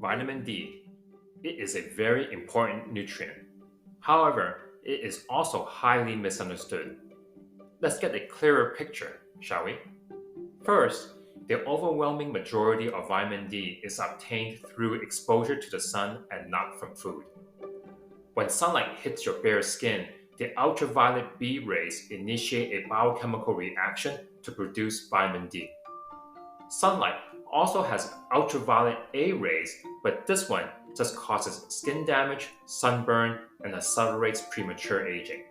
Vitamin D. It is a very important nutrient. However, it is also highly misunderstood. Let's get a clearer picture, shall we? First, the overwhelming majority of vitamin D is obtained through exposure to the sun and not from food. When sunlight hits your bare skin, the ultraviolet B rays initiate a biochemical reaction to produce vitamin D. Sunlight also has ultraviolet A rays, but this one just causes skin damage, sunburn, and accelerates premature aging.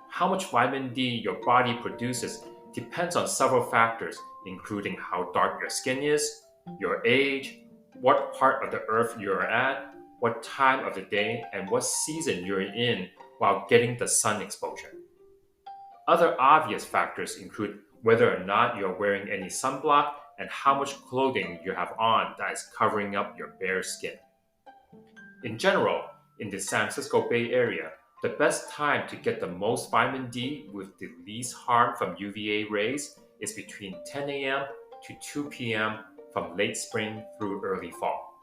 How much vitamin D your body produces depends on several factors, including how dark your skin is, your age, what part of the earth you're at, what time of the day, and what season you're in while getting the sun exposure. Other obvious factors include whether or not you're wearing any sunblock and how much clothing you have on that is covering up your bare skin. In general, in the San Francisco Bay Area, the best time to get the most vitamin D with the least harm from UVA rays is between 10 a.m. to 2 p.m. from late spring through early fall.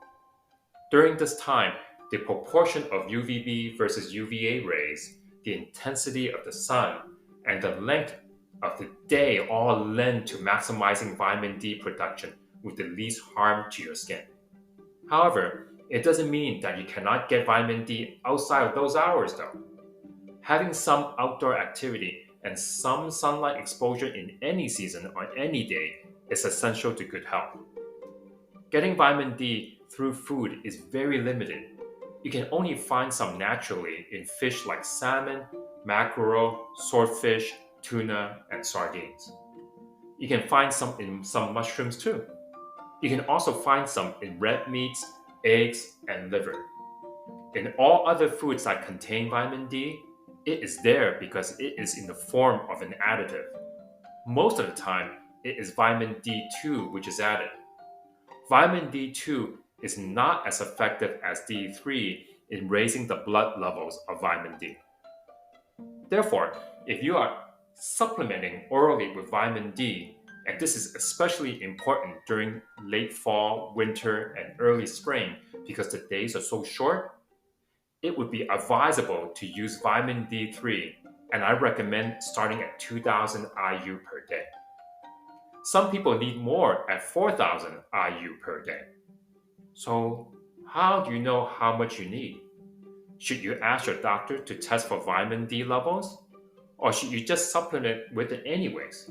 During this time, the proportion of UVB versus UVA rays, the intensity of the sun, and the length of the day all lend to maximizing vitamin D production with the least harm to your skin. However, it doesn't mean that you cannot get vitamin D outside of those hours though. Having some outdoor activity and some sunlight exposure in any season on any day is essential to good health. Getting vitamin D through food is very limited. You can only find some naturally in fish like salmon, mackerel, swordfish, tuna, and sardines. You can find some in some mushrooms too. You can also find some in red meats, eggs, and liver. In all other foods that contain vitamin D, it is there because it is in the form of an additive. Most of the time, it is vitamin D2 which is added. Vitamin D2 is not as effective as D3 in raising the blood levels of vitamin D. Therefore, if you are supplementing orally with vitamin D, and this is especially important during late fall, winter, and early spring because the days are so short, it would be advisable to use vitamin D3, and I recommend starting at 2000 IU per day. Some people need more at 4000 IU per day. So, how do you know how much you need? Should you ask your doctor to test for vitamin D levels? Or should you just supplement with it anyways?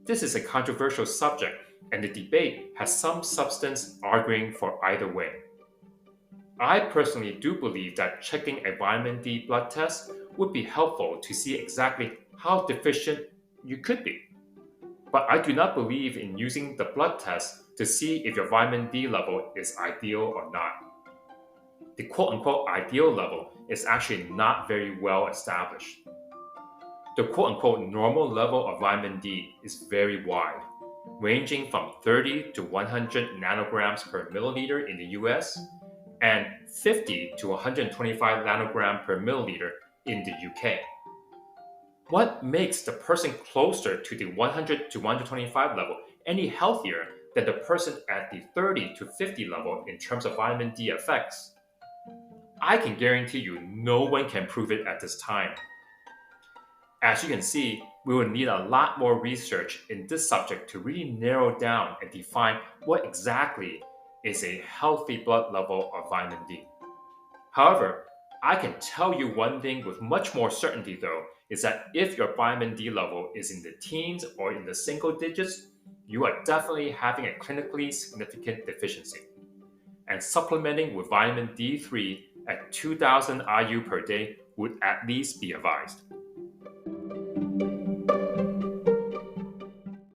This is a controversial subject, and the debate has some substance arguing for either way. I personally do believe that checking a vitamin D blood test would be helpful to see exactly how deficient you could be. But I do not believe in using the blood test to see if your vitamin D level is ideal or not. The quote-unquote ideal level is actually not very well established. The quote-unquote normal level of vitamin D is very wide, ranging from 30 to 100 nanograms per milliliter in the US and 50 to 125 nanogram per milliliter in the UK. What makes the person closer to the 100 to 125 level any healthier than the person at the 30 to 50 level in terms of vitamin D effects? I can guarantee you no one can prove it at this time. As you can see, we will need a lot more research in this subject to really narrow down and define what exactly is a healthy blood level of vitamin D. However, I can tell you one thing with much more certainty though, is that if your vitamin D level is in the teens or in the single digits, you are definitely having a clinically significant deficiency. And supplementing with vitamin D3 at 2000 IU per day would at least be advised.